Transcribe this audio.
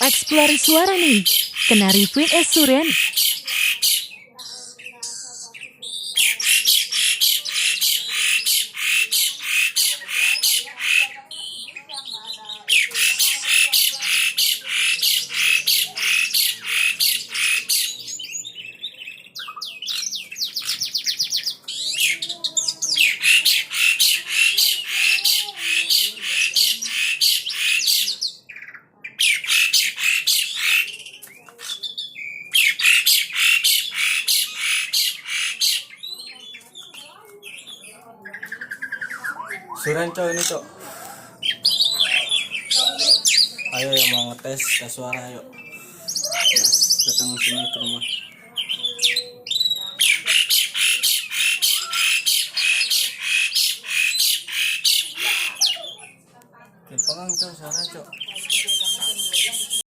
Eksplorasi suara nih, Kenari Queen Esuren. Suren cok, ini cok. Ayo yang mau ngetes tes suara ayo. Ya, datang sini ke rumah. Kimpengang cok suara cok.